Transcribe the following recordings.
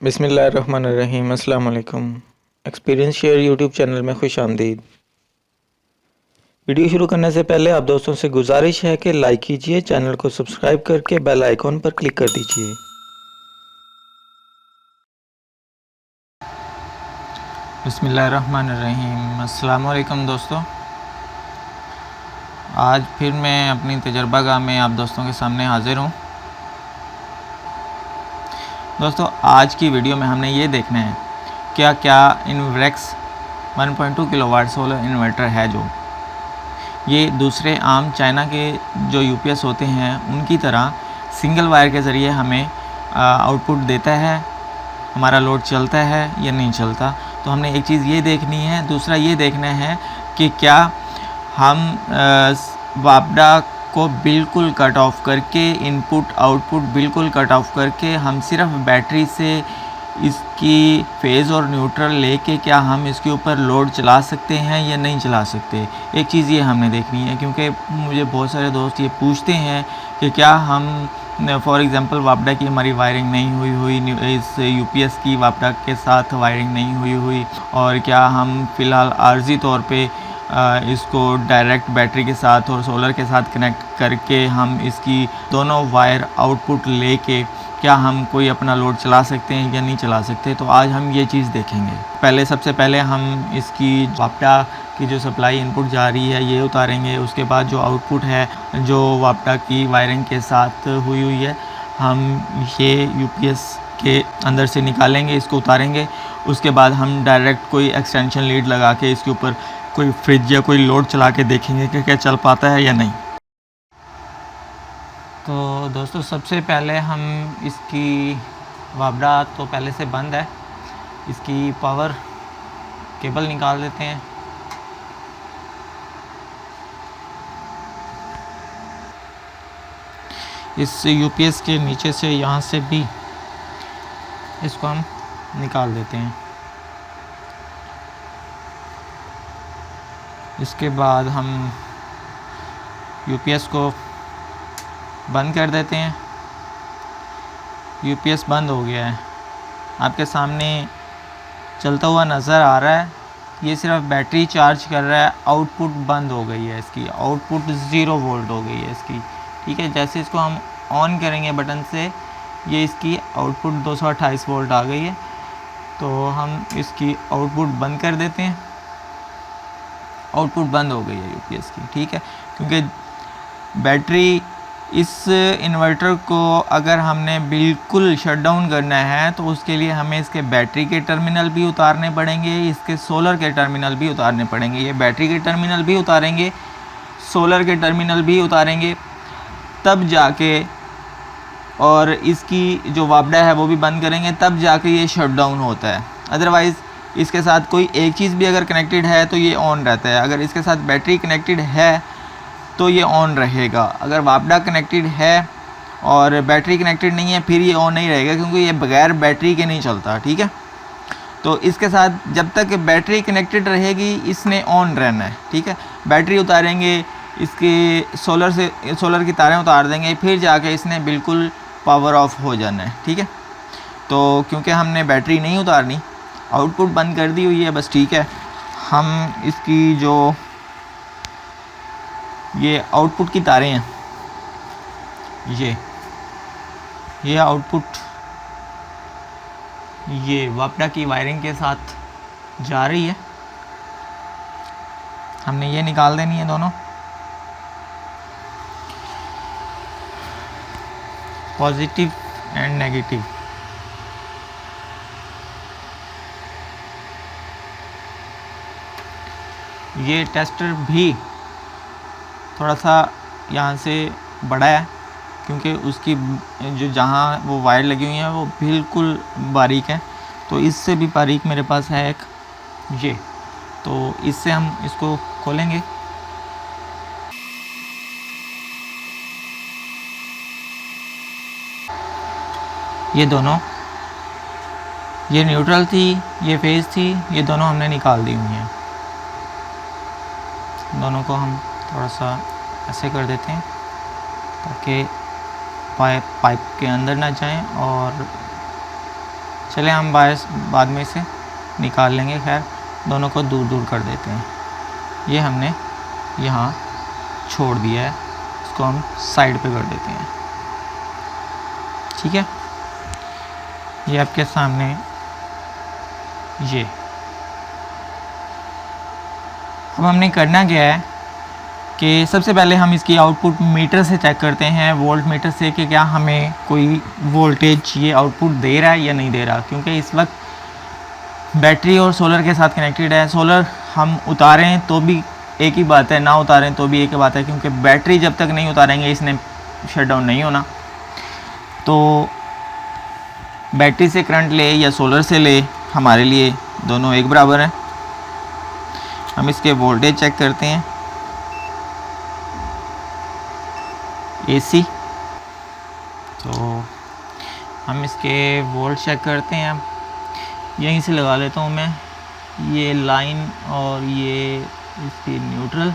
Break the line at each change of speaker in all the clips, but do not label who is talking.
बिस्मिल्लाहिर्रहमानिर्रहीम। अस्सलाम वालेकुम। एक्सपीरियंस शेयर यूट्यूब चैनल में खुश आमदीद। वीडियो शुरू करने से पहले आप दोस्तों से गुजारिश है कि लाइक कीजिए, चैनल को सब्सक्राइब करके बेल आइकॉन पर क्लिक कर दीजिए।
बिस्मिल्लाहिर्रहमानिर्रहीम। अस्सलाम वालेकुम दोस्तों, आज फिर मैं अपनी तजर्बागाह में आप दोस्तों के सामने हाज़िर हूँ। दोस्तों, आज की वीडियो में हमने ये देखना है क्या क्या इन्वर्क्स 1.2 किलोवाट सोलर इन्वर्टर है जो ये दूसरे आम चाइना के जो यूपीएस होते हैं उनकी तरह सिंगल वायर के ज़रिए हमें आउटपुट देता है, हमारा लोड चलता है या नहीं चलता। तो हमने एक चीज़ ये देखनी है। दूसरा ये देखना है कि क्या हम वापडा को बिल्कुल कट ऑफ करके, इनपुट आउटपुट बिल्कुल कट ऑफ करके, हम सिर्फ बैटरी से इसकी फेज़ और न्यूट्रल लेके क्या हम इसके ऊपर लोड चला सकते हैं या नहीं चला सकते। एक चीज़ ये हमने देखनी है, क्योंकि मुझे बहुत सारे दोस्त ये पूछते हैं कि क्या हम फॉर एग्ज़ाम्पल वापडा की हमारी वायरिंग नहीं हुई, इस यूपीएस की वापडा के साथ वायरिंग नहीं हुई और क्या हम फ़िलहाल आर्जी तौर पे इसको डायरेक्ट बैटरी के साथ और सोलर के साथ कनेक्ट करके हम इसकी दोनों वायर आउटपुट लेके क्या हम कोई अपना लोड चला सकते हैं या नहीं चला सकते। तो आज हम ये चीज़ देखेंगे। सबसे पहले हम इसकी वापडा की जो सप्लाई इनपुट जा रही है ये उतारेंगे। उसके बाद जो आउटपुट है जो वापडा की वायरिंग के साथ हुई है हम ये यूपीएस के अंदर से निकालेंगे, इसको उतारेंगे। उसके बाद हम डायरेक्ट कोई एक्सटेंशन लीड लगा के इसके ऊपर कोई फ्रिज या कोई लोड चला के देखेंगे कि क्या चल पाता है या नहीं। तो दोस्तों, सबसे पहले हम इसकी वापडा तो पहले से बंद है, इसकी पावर केबल निकाल देते हैं। इस यूपीएस के नीचे से यहाँ से भी इसको हम निकाल देते हैं। इसके बाद हम यूपीएस को बंद कर देते हैं। यूपीएस बंद हो गया है, आपके सामने चलता हुआ नज़र आ रहा है। ये सिर्फ बैटरी चार्ज कर रहा है। आउटपुट बंद हो गई है, इसकी आउटपुट 0 वोल्ट हो गई है इसकी। ठीक है, जैसे इसको हम ऑन करेंगे बटन से, ये इसकी आउटपुट 228 वोल्ट आ गई है। तो हम इसकी आउटपुट बंद कर देते हैं। आउटपुट बंद हो गई है यूपीएस की। ठीक है, क्योंकि बैटरी इस इन्वर्टर को अगर हमने बिल्कुल शट डाउन करना है तो उसके लिए हमें इसके बैटरी के टर्मिनल भी उतारने पड़ेंगे, इसके सोलर के टर्मिनल भी उतारने पड़ेंगे। ये बैटरी के टर्मिनल भी उतारेंगे, सोलर के टर्मिनल भी उतारेंगे, तब जाके और इसकी जो वापडा है वो भी बंद करेंगे, तब जाके ये शट डाउन होता है। अदरवाइज़ इसके साथ कोई एक चीज़ भी अगर कनेक्टेड है तो ये ऑन रहता है। अगर इसके साथ बैटरी कनेक्टेड है तो ये ऑन रहेगा। अगर वापडा कनेक्टेड है और बैटरी कनेक्टेड नहीं है फिर ये ऑन नहीं रहेगा, क्योंकि ये बगैर बैटरी के नहीं चलता। ठीक है, तो इसके साथ जब तक बैटरी कनेक्टेड रहेगी इसने ऑन रहना है। ठीक है, बैटरी उतारेंगे, इसके सोलर की तारें उतार देंगे, फिर जाके इसने बिल्कुल पावर ऑफ हो जाना है। ठीक है, तो क्योंकि हमने बैटरी नहीं उतारनी, आउटपुट बंद कर दी हुई है बस। ठीक है, हम इसकी जो ये आउटपुट की तारें हैं, ये आउटपुट ये वापडा की वायरिंग के साथ जा रही है। हमने ये निकाल देनी है दोनों, पॉजिटिव एंड नेगेटिव। ये टेस्टर भी थोड़ा सा यहाँ से बड़ा है, क्योंकि उसकी जो जहाँ वो वायर लगी हुई है वो बिल्कुल बारीक है। तो इससे भी बारीक मेरे पास है एक ये, तो इससे हम इसको खोलेंगे। ये दोनों, ये न्यूट्रल थी, ये फेज़ थी, ये दोनों हमने निकाल दी हुई हैं। दोनों को हम थोड़ा सा ऐसे कर देते हैं ताकि पाइप के अंदर ना जाएं और चले हम बाद में इसे निकाल लेंगे। खैर दोनों को दूर दूर कर देते हैं। ये हमने यहाँ छोड़ दिया है, इसको हम साइड पे कर देते हैं। ठीक है, ये आपके सामने ये। अब हमने करना क्या है कि सबसे पहले हम इसकी आउटपुट मीटर से चेक करते हैं, वोल्ट मीटर से, कि क्या हमें कोई वोल्टेज ये आउटपुट दे रहा है या नहीं दे रहा। क्योंकि इस वक्त बैटरी और सोलर के साथ कनेक्टेड है। सोलर हम उतारें तो भी एक ही बात है, ना उतारें तो भी एक ही बात है, क्योंकि बैटरी जब तक नहीं उतारेंगे इसने शट डाउन नहीं होना। तो बैटरी से करंट ले या सोलर से ले, हमारे लिए दोनों एक बराबर हैं। हम इसके वोल्टेज चेक करते हैं, AC। तो हम इसके वोल्ट चेक करते हैं। अब यहीं से लगा लेता हूँ मैं, ये लाइन और ये इसकी न्यूट्रल,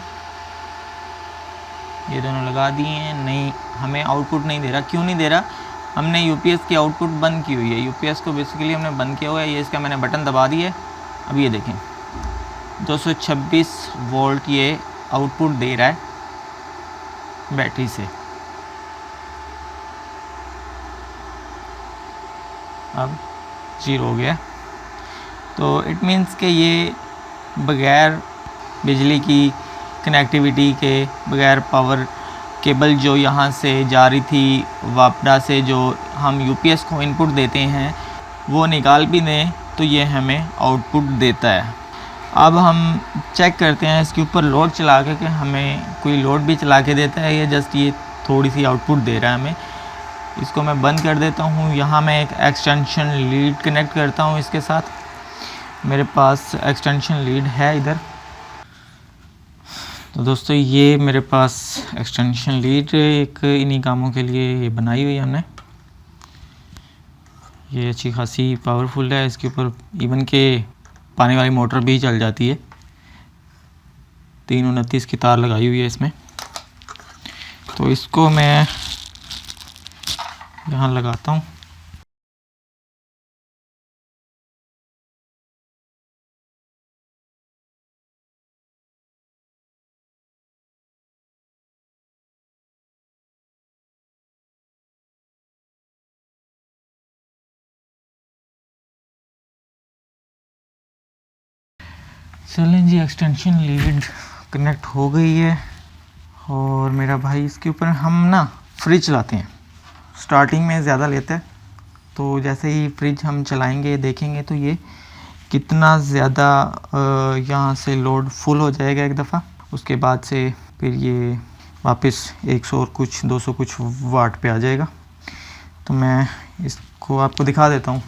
ये दोनों लगा दिए हैं। नहीं, हमें आउटपुट नहीं दे रहा। क्यों नहीं दे रहा? हमने UPS की आउटपुट बंद की हुई है। UPS को बेसिकली हमने बंद किया हुआ है। ये इसका मैंने बटन दबा दिया है। अब ये देखें 226 वोल्ट ये आउटपुट दे रहा है बैटरी से। अब 0 हो गया। तो इट मीन्स कि ये बग़ैर बिजली की कनेक्टिविटी के, बग़ैर पावर केबल जो यहाँ से जा रही थी वापडा से, जो हम UPS को इनपुट देते हैं, वो निकाल भी दें तो ये हमें आउटपुट देता है। अब हम चेक करते हैं इसके ऊपर लोड चला के कि हमें कोई लोड भी चला के देता है या जस्ट ये थोड़ी सी आउटपुट दे रहा है हमें। इसको मैं बंद कर देता हूँ। यहाँ मैं एक एक्सटेंशन लीड कनेक्ट करता हूँ इसके साथ। मेरे पास एक्सटेंशन लीड है इधर। तो दोस्तों ये मेरे पास एक्सटेंशन लीड एक इन्हीं कामों के लिए ये बनाई हुई है हमने। ये अच्छी खासी पावरफुल है। इसके ऊपर इवन के पानी वाली मोटर भी चल जाती है। 329 की तार लगाई हुई है इसमें। तो इसको मैं यहाँ लगाता हूँ। चलें जी, एक्सटेंशन लीड कनेक्ट हो गई है। और मेरा भाई इसके ऊपर हम ना फ्रिज चलाते हैं। स्टार्टिंग में ज़्यादा लेता है, तो जैसे ही फ्रिज हम चलाएंगे देखेंगे तो ये कितना ज़्यादा यहाँ से लोड फुल हो जाएगा एक दफ़ा। उसके बाद से फिर ये वापस 100 और कुछ 200 कुछ वाट पे आ जाएगा। तो मैं इसको आपको दिखा देता हूँ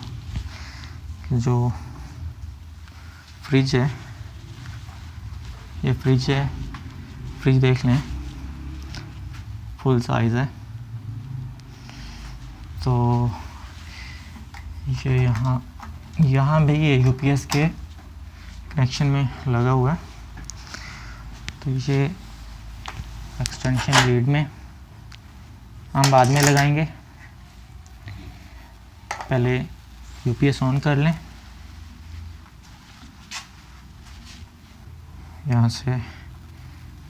कि जो फ्रिज है, ये फ्रिज है। फ्रिज देख लें, फुल साइज़ है। तो ये यहाँ भी ये UPS के कनेक्शन में लगा हुआ है। तो ये एक्सटेंशन लीड में हम बाद में लगाएंगे। पहले UPS ऑन कर लें। यहाँ से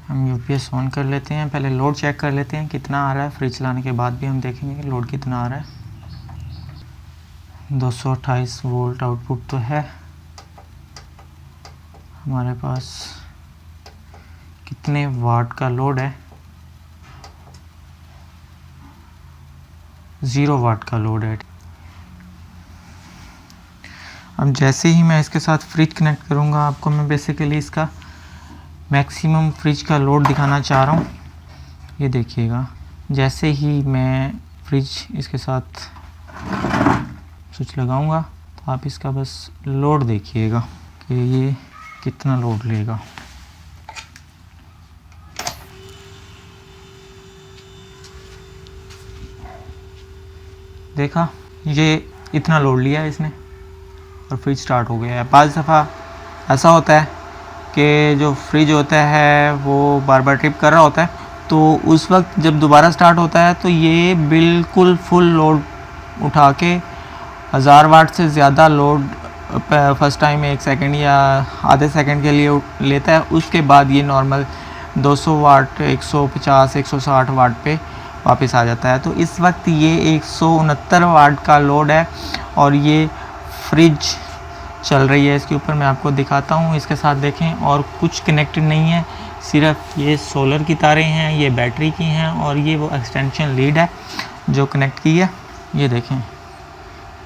हम UPS ऑन कर लेते हैं। पहले लोड चेक कर लेते हैं कितना आ रहा है। फ्रिज चलाने के बाद भी हम देखेंगे कि लोड कितना आ रहा है। 228 वोल्ट आउटपुट तो है हमारे पास। कितने वाट का लोड है? 0 वाट का लोड है। अब जैसे ही मैं इसके साथ फ्रिज कनेक्ट करूँगा, आपको मैं बेसिकली इसका मैक्सिमम फ्रिज का लोड दिखाना चाह रहा हूँ। ये देखिएगा, जैसे ही मैं फ्रिज इसके साथ स्विच लगाऊंगा तो आप इसका बस लोड देखिएगा कि ये कितना लोड लेगा। देखा, ये इतना लोड लिया है इसने और फ्रिज स्टार्ट हो गया है। 5 दफ़ा ऐसा होता है कि जो फ्रिज होता है वो बार बार ट्रिप कर रहा होता है। तो उस वक्त जब दोबारा स्टार्ट होता है तो ये बिल्कुल फुल लोड उठा के 1000 वाट से ज़्यादा लोड फर्स्ट टाइम 1 सेकंड या आधे सेकंड के लिए लेता है, उसके बाद ये नॉर्मल 200 वाट 150 160 वाट पे वापस आ जाता है। तो इस वक्त ये 169 वाट का लोड है और ये फ्रिज चल रही है इसके ऊपर। मैं आपको दिखाता हूँ इसके साथ, देखें, और कुछ कनेक्टेड नहीं है, सिर्फ ये सोलर की तारें हैं, ये बैटरी की हैं और ये वो एक्सटेंशन लीड है जो कनेक्ट की है। ये देखें,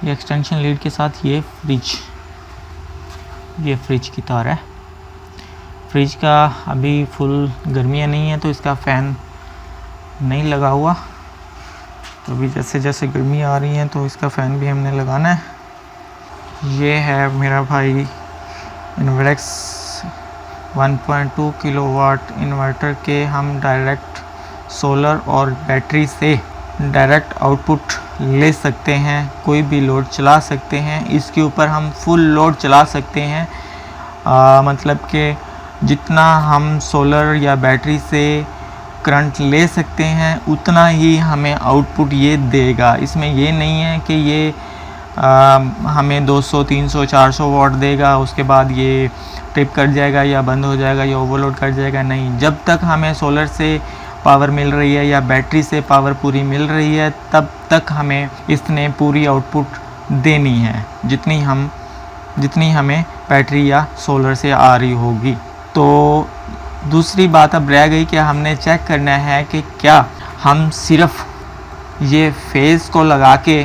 ये एक्सटेंशन लीड के साथ ये फ्रिज की तार है। फ्रिज का अभी फुल गर्मियाँ नहीं है तो इसका फ़ैन नहीं लगा हुआ, तो अभी जैसे जैसे गर्मी आ रही हैं तो इसका फ़ैन भी हमने लगाना है। ये है मेरा भाई इन्वर्क्स 1.2 किलोवाट इन्वर्टर के हम डायरेक्ट सोलर और बैटरी से डायरेक्ट आउटपुट ले सकते हैं, कोई भी लोड चला सकते हैं। इसके ऊपर हम फुल लोड चला सकते हैं, मतलब कि जितना हम सोलर या बैटरी से करंट ले सकते हैं उतना ही हमें आउटपुट ये देगा। इसमें ये नहीं है कि ये हमें 200 300 400 वाट देगा, उसके बाद ये ट्रिप कर जाएगा या बंद हो जाएगा या ओवरलोड कर जाएगा। नहीं, जब तक हमें सोलर से पावर मिल रही है या बैटरी से पावर पूरी मिल रही है तब तक हमें इसने पूरी आउटपुट देनी है, जितनी हमें बैटरी या सोलर से आ रही होगी। तो दूसरी बात अब रह गई कि हमने चेक करना है कि क्या हम सिर्फ ये फेज़ को लगा के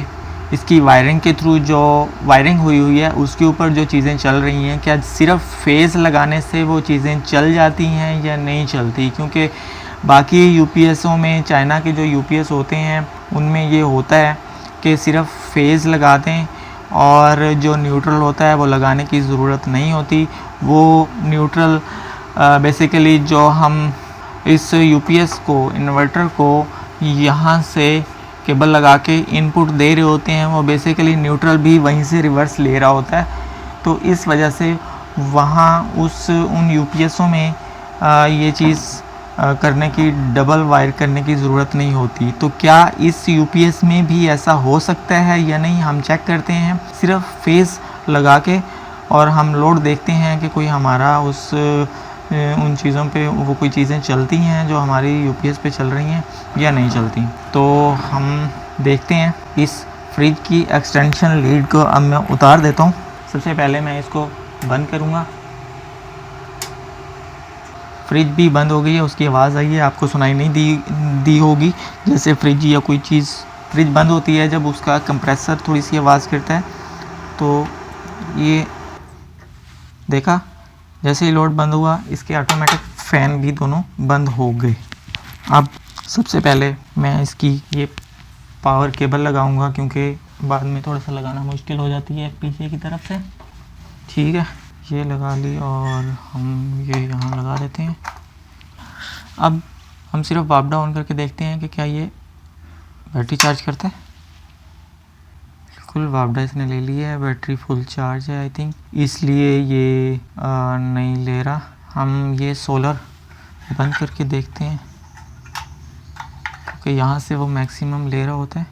इसकी वायरिंग के थ्रू जो वायरिंग हुई है उसके ऊपर जो चीज़ें चल रही हैं, क्या सिर्फ फेज़ लगाने से वो चीज़ें चल जाती हैं या नहीं चलती। क्योंकि बाकी यूपीएसओं में, चाइना के जो यूपीएस होते हैं उनमें ये होता है कि सिर्फ फेज़ लगा दें और जो न्यूट्रल होता है वो लगाने की ज़रूरत नहीं होती। वो न्यूट्रल बेसिकली जो हम इस यूपीएस को, इन्वर्टर को यहाँ से केबल लगा के इनपुट दे रहे होते हैं, वो बेसिकली न्यूट्रल भी वहीं से रिवर्स ले रहा होता है। तो इस वजह से वहाँ उन यूपीएसों में ये चीज़ करने की, डबल वायर करने की ज़रूरत नहीं होती। तो क्या इस यूपीएस में भी ऐसा हो सकता है या नहीं, हम चेक करते हैं सिर्फ फेज़ लगा के और हम लोड देखते हैं कि कोई हमारा उन चीज़ों पे वो कोई चीज़ें चलती हैं जो हमारी यूपीएस पे चल रही हैं या नहीं चलती। तो हम देखते हैं इस फ्रिज की एक्सटेंशन लीड को। अब मैं उतार देता हूँ। सबसे पहले मैं इसको बंद करूँगा। फ्रिज भी बंद हो गई है, उसकी आवाज़ आई है, आपको सुनाई नहीं दी होगी। जैसे फ्रिज या कोई चीज़, फ्रिज बंद होती है जब उसका कंप्रेसर थोड़ी सी आवाज़ करता है। तो ये देखा, जैसे ही लोड बंद हुआ इसके ऑटोमेटिक फ़ैन भी दोनों बंद हो गए। अब सबसे पहले मैं इसकी ये पावर केबल लगाऊंगा क्योंकि बाद में थोड़ा सा लगाना मुश्किल हो जाती है पीछे की तरफ से। ठीक है, ये लगा ली और हम ये यहाँ लगा देते हैं। अब हम सिर्फ वापडा ऑन करके देखते हैं कि क्या ये बैटरी चार्ज करता है। बिल्कुल, वापडा इसने ले लिया है, बैटरी फुल चार्ज है आई थिंक, इसलिए ये नहीं ले रहा। हम ये सोलर बंद करके देखते हैं क्योंकि यहाँ से वो मैक्सिमम ले रहा होता है,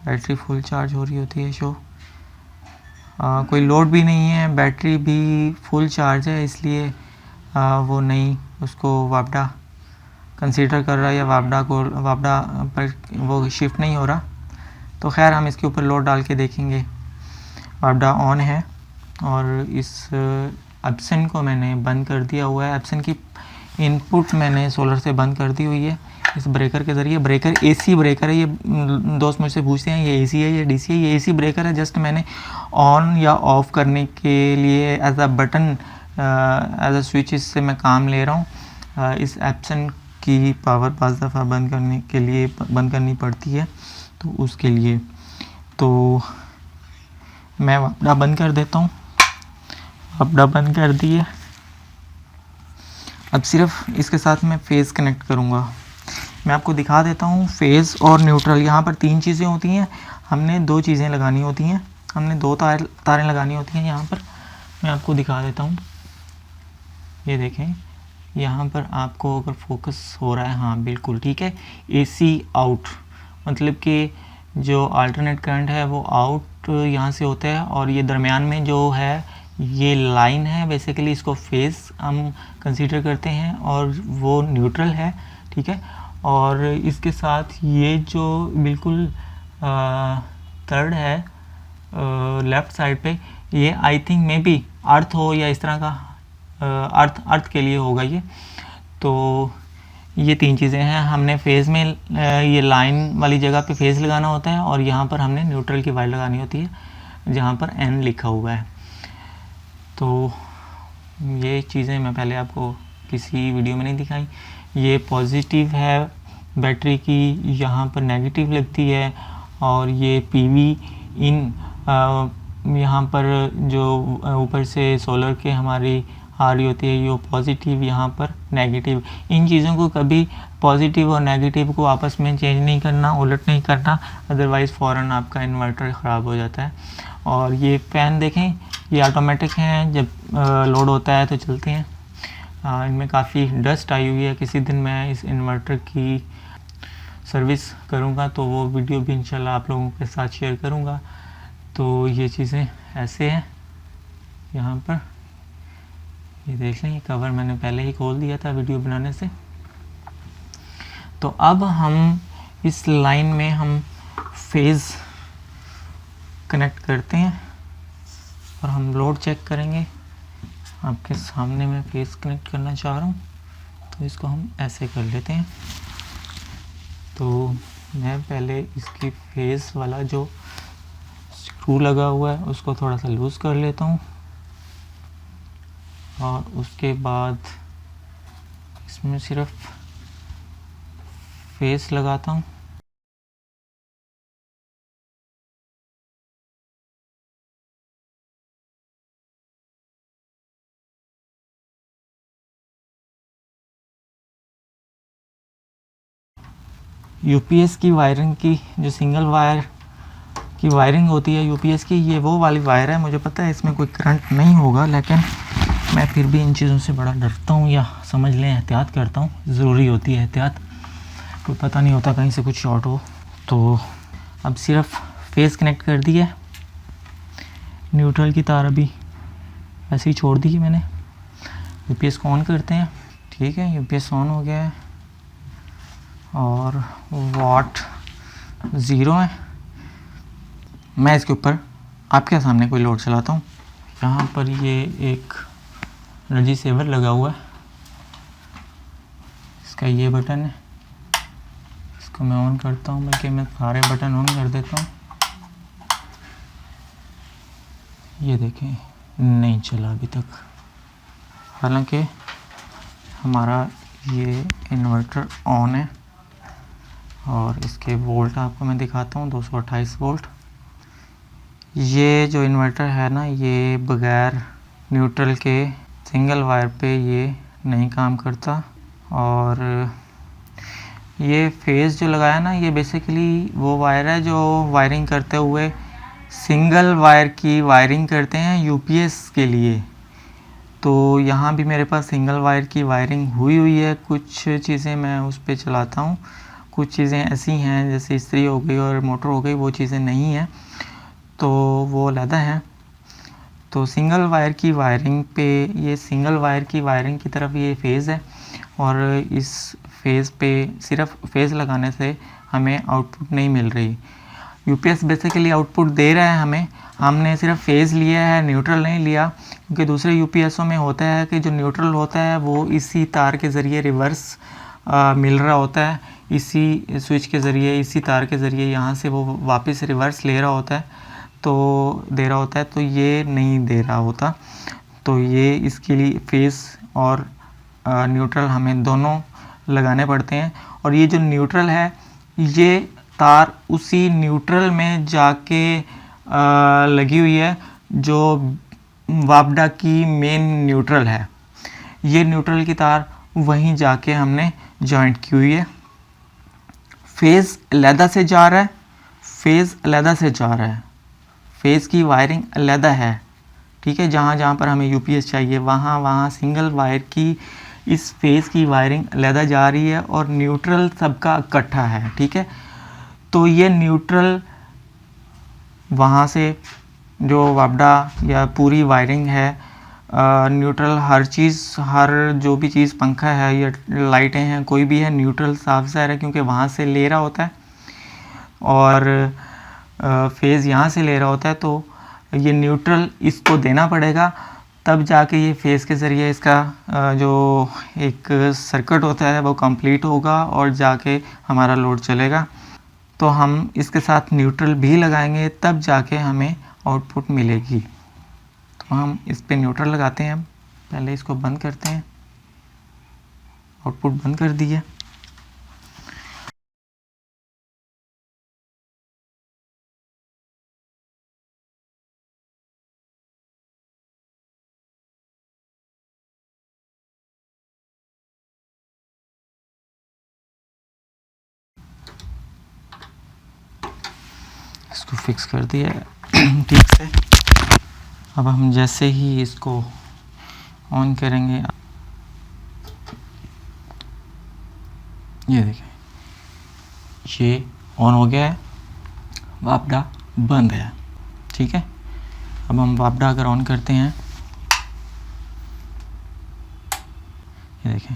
बैटरी फुल चार्ज हो रही होती है शो। कोई लोड भी नहीं है, बैटरी भी फुल चार्ज है, इसलिए वो नहीं उसको वापडा कंसीडर कर रहा है या वापडा पर वो शिफ्ट नहीं हो रहा। तो खैर हम इसके ऊपर लोड डाल के देखेंगे। वापडा ऑन है और इस एप्सन को मैंने बंद कर दिया हुआ है। एप्सन की इनपुट मैंने सोलर से बंद कर दी हुई है इस ब्रेकर के ज़रिए। ब्रेकर एसी ब्रेकर है। ये दोस्त मुझसे पूछते हैं ये एसी है या डीसी है। ये एसी ब्रेकर है। जस्ट मैंने ऑन या ऑफ़ करने के लिए as a button, as a switch इससे मैं काम ले रहा हूँ। इस एप्सन की पावर 5 दफ़ा बंद करने के लिए बंद करनी पड़ती है, तो उसके लिए तो मैं वापडा बंद कर देता हूँ। वापडा बंद कर दिए। अब सिर्फ इसके साथ मैं फ़ेज़ कनेक्ट करूँगा। मैं आपको दिखा देता हूँ फ़ेज़ और न्यूट्रल। यहाँ पर 3 चीज़ें होती हैं, हमने 2 चीज़ें लगानी होती हैं, हमने 2 तारें लगानी होती हैं। यहाँ पर मैं आपको दिखा देता हूँ, ये देखें यहाँ पर आपको अगर फोकस हो रहा है, हाँ बिल्कुल ठीक है। एसी आउट मतलब कि जो अल्टरनेट करंट है वो आउट यहाँ से होता है और ये दरमियान में जो है ये लाइन है, बेसिकली इसको फेज़ हम कंसीडर करते हैं और वो न्यूट्रल है, ठीक है। और इसके साथ ये जो बिल्कुल थर्ड है लेफ़्ट साइड पे, ये आई थिंक मे बी अर्थ हो या इस तरह का अर्थ के लिए होगा ये। तो ये तीन चीज़ें हैं, हमने फेज़ में ये लाइन वाली जगह पे फेज़ लगाना होता है और यहाँ पर हमने न्यूट्रल की वायर लगानी होती है जहाँ पर एन लिखा हुआ है। तो ये चीज़ें मैं पहले आपको किसी वीडियो में नहीं दिखाई। ये पॉजिटिव है बैटरी की, यहाँ पर नेगेटिव लगती है और ये पीवी इन यहाँ पर जो ऊपर से सोलर के हमारी आ रही होती है ये पॉजिटिव, यहाँ पर नेगेटिव। इन चीज़ों को कभी पॉजिटिव और नेगेटिव को आपस में चेंज नहीं करना, उलट नहीं करना, अदरवाइज़ फ़ौरन आपका इन्वर्टर ख़राब हो जाता है। और ये फ़ैन देखें, ये ऑटोमेटिक हैं, जब लोड होता है तो चलते हैं। इनमें काफ़ी डस्ट आई हुई है, किसी दिन मैं इस इन्वर्टर की सर्विस करूँगा तो वो वीडियो भी इंशाल्लाह आप लोगों के साथ शेयर करूँगा। तो ये चीज़ें ऐसे हैं यहाँ पर, ये देख लें, ये कवर मैंने पहले ही खोल दिया था वीडियो बनाने से। तो अब हम इस लाइन में हम फेज़ कनेक्ट करते हैं और हम लोड चेक करेंगे। आपके सामने मैं फेज़ कनेक्ट करना चाह रहा हूँ, तो इसको हम ऐसे कर लेते हैं। तो मैं पहले इसकी फेज़ वाला जो स्क्रू लगा हुआ है उसको थोड़ा सा लूज़ कर लेता हूँ और उसके बाद इसमें सिर्फ फेस लगाता हूँ। यूपीएस की वायरिंग की जो सिंगल वायर की वायरिंग होती है यूपीएस की, ये वो वाली वायर है। मुझे पता है इसमें कोई करंट नहीं होगा, लेकिन मैं फिर भी इन चीज़ों से बड़ा डरता हूँ, या समझ लें एहतियात करता हूँ। ज़रूरी होती है एहतियात, कोई पता नहीं होता कहीं से कुछ शॉर्ट हो। तो अब सिर्फ फेस कनेक्ट कर दिया, न्यूट्रल की तार अभी ऐसे ही छोड़ दी है मैंने। यूपीएस को ऑन करते हैं, ठीक है, यूपीएस ऑन हो गया है और वाट 0 है। मैं इसके ऊपर आपके सामने कोई लोड चलाता हूँ। यहाँ पर ये एक एनर्जी सेवर लगा हुआ है, इसका ये बटन है, इसको मैं ऑन करता हूँ, बल्कि मैं सारे बटन ऑन कर देता हूँ। ये देखें नहीं चला अभी तक, हालांकि हमारा ये इन्वर्टर ऑन है। और इसके वोल्ट आपको मैं दिखाता हूँ, 228 वोल्ट। ये जो इन्वर्टर है ना, ये बगैर न्यूट्रल के सिंगल वायर पे ये नहीं काम करता। और ये फेज़ जो लगाया ना, ये बेसिकली वो वायर है जो वायरिंग करते हुए सिंगल वायर की वायरिंग करते हैं यूपीएस के लिए। तो यहाँ भी मेरे पास सिंगल वायर की वायरिंग हुई है। कुछ चीज़ें मैं उस पर चलाता हूँ, कुछ चीज़ें ऐसी हैं जैसे इस्त्री हो गई और मोटर हो गई, वो चीज़ें नहीं हैं, तो वो अलग हैं। तो सिंगल वायर की वायरिंग पे, ये सिंगल वायर की वायरिंग की तरफ ये फेज़ है और इस फेज़ पे सिर्फ फेज़ लगाने से हमें आउटपुट नहीं मिल रही। यूपीएस बेसिकली आउटपुट दे रहा है हमें, हमने सिर्फ फेज़ लिया है, न्यूट्रल नहीं लिया। क्योंकि दूसरे यूपीएसओं में होता है कि जो न्यूट्रल होता है वो इसी तार के ज़रिए रिवर्स मिल रहा होता है, इसी स्विच के ज़रिए, इसी तार के ज़रिए यहाँ से वो वापस रिवर्स ले रहा होता है, तो दे रहा होता है। तो ये नहीं दे रहा होता, तो ये इसके लिए फेज़ और न्यूट्रल हमें दोनों लगाने पड़ते हैं। और ये जो न्यूट्रल है, ये तार उसी न्यूट्रल में जाके लगी हुई है जो वापडा की मेन न्यूट्रल है। ये न्यूट्रल की तार वहीं जाके हमने जॉइंट की हुई है। फेज़ अलहदा से जा रहा है, फेज़ अलहदा से जा रहा है, फेज़ की वायरिंग अलहदा है, ठीक है। जहाँ जहाँ पर हमें यूपीएस चाहिए वहाँ वहाँ सिंगल वायर की इस फेज़ की वायरिंग अलहदा जा रही है और न्यूट्रल सबका इकट्ठा है, ठीक है। तो ये न्यूट्रल वहाँ से जो वापडा या पूरी वायरिंग है, न्यूट्रल हर चीज़, हर जो भी चीज़, पंखा है या लाइटें हैं, कोई भी है, न्यूट्रल साफ ज़ाहिर है क्योंकि वहाँ से ले रहा होता है और फेज़ यहाँ से ले रहा होता है, तो ये न्यूट्रल इसको देना पड़ेगा, तब जाके ये फेज़ के ज़रिए इसका जो एक सर्किट होता है वो कंप्लीट होगा और जाके हमारा लोड चलेगा। तो हम इसके साथ न्यूट्रल भी लगाएंगे तब जाके हमें आउटपुट मिलेगी। तो हम इस पे न्यूट्रल लगाते हैं। पहले इसको बंद करते हैं, आउटपुट बंद कर दिया। इसको फिक्स कर दिया ठीक से। अब हम जैसे ही इसको ऑन करेंगे, ये देखें, ये ऑन हो गया है, वापडा बंद है। ठीक है, अब हम वापडा अगर ऑन करते हैं, ये देखें,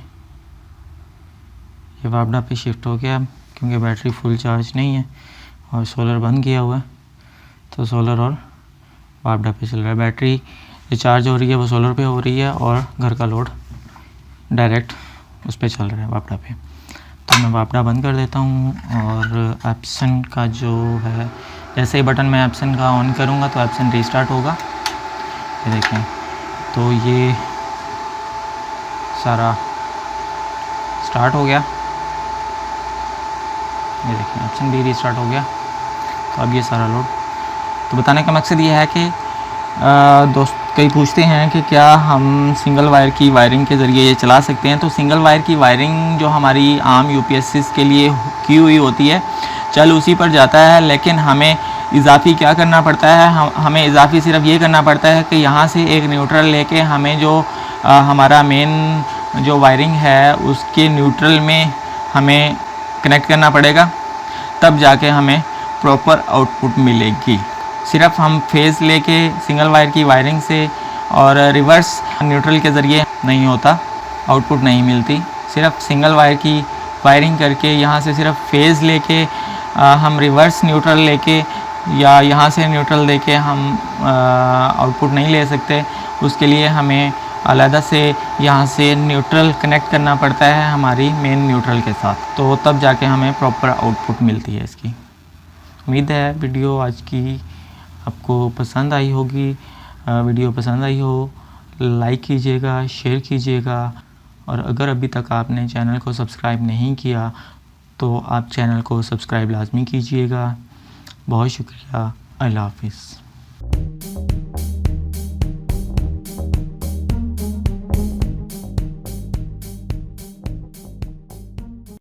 ये वापडा पे शिफ्ट हो गया क्योंकि बैटरी फुल चार्ज नहीं है और सोलर बंद किया हुआ है, तो सोलर और वापडा पे चल रहा है। बैटरी जो चार्ज हो रही है वो सोलर पे हो रही है और घर का लोड डायरेक्ट उस पर चल रहा है, वापडा पे। तो मैं वापडा बंद कर देता हूँ और एप्सन का जो है, जैसे ही बटन मैं एप्सन का ऑन करूँगा तो एप्सन रीस्टार्ट होगा। ये देखें, तो ये सारा स्टार्ट हो गया। ये देखें, एप्सन भी रीस्टार्ट हो गया। तो अब ये सारा लोड, तो बताने का मकसद ये है कि दोस्त कई पूछते हैं कि क्या हम सिंगल वायर की वायरिंग के ज़रिए ये चला सकते हैं। तो सिंगल वायर की वायरिंग जो हमारी आम यूपीएससीज़ के लिए की हुई होती है, चल उसी पर जाता है, लेकिन हमें इजाफी क्या करना पड़ता है, हमें इजाफी सिर्फ ये करना पड़ता है कि यहाँ से एक न्यूट्रल लेके हमें जो हमारा मेन जो वायरिंग है उसके न्यूट्रल में हमें कनेक्ट करना पड़ेगा, तब जाके हमें प्रॉपर आउटपुट मिलेगी। सिर्फ हम फेज़ लेके सिंगल वायर की वायरिंग से और रिवर्स न्यूट्रल के ज़रिए नहीं होता, आउटपुट नहीं मिलती। सिर्फ सिंगल वायर की वायरिंग करके यहाँ से सिर्फ फेज़ लेके हम रिवर्स न्यूट्रल लेके या यहाँ से न्यूट्रल लेके हम आउटपुट नहीं ले सकते। उसके लिए हमें अलहदा से यहाँ से न्यूट्रल कनेक्ट करना पड़ता है हमारी मेन न्यूट्रल के साथ, तो तब जाके हमें प्रॉपर आउटपुट मिलती है इसकी। उम्मीद है वीडियो आज की आपको पसंद आई होगी। वीडियो पसंद आई हो लाइक कीजिएगा, शेयर कीजिएगा, और अगर अभी तक आपने चैनल को सब्सक्राइब नहीं किया तो आप चैनल को सब्सक्राइब लाजमी कीजिएगा। बहुत शुक्रिया। अल्लाह हाफ़िज़।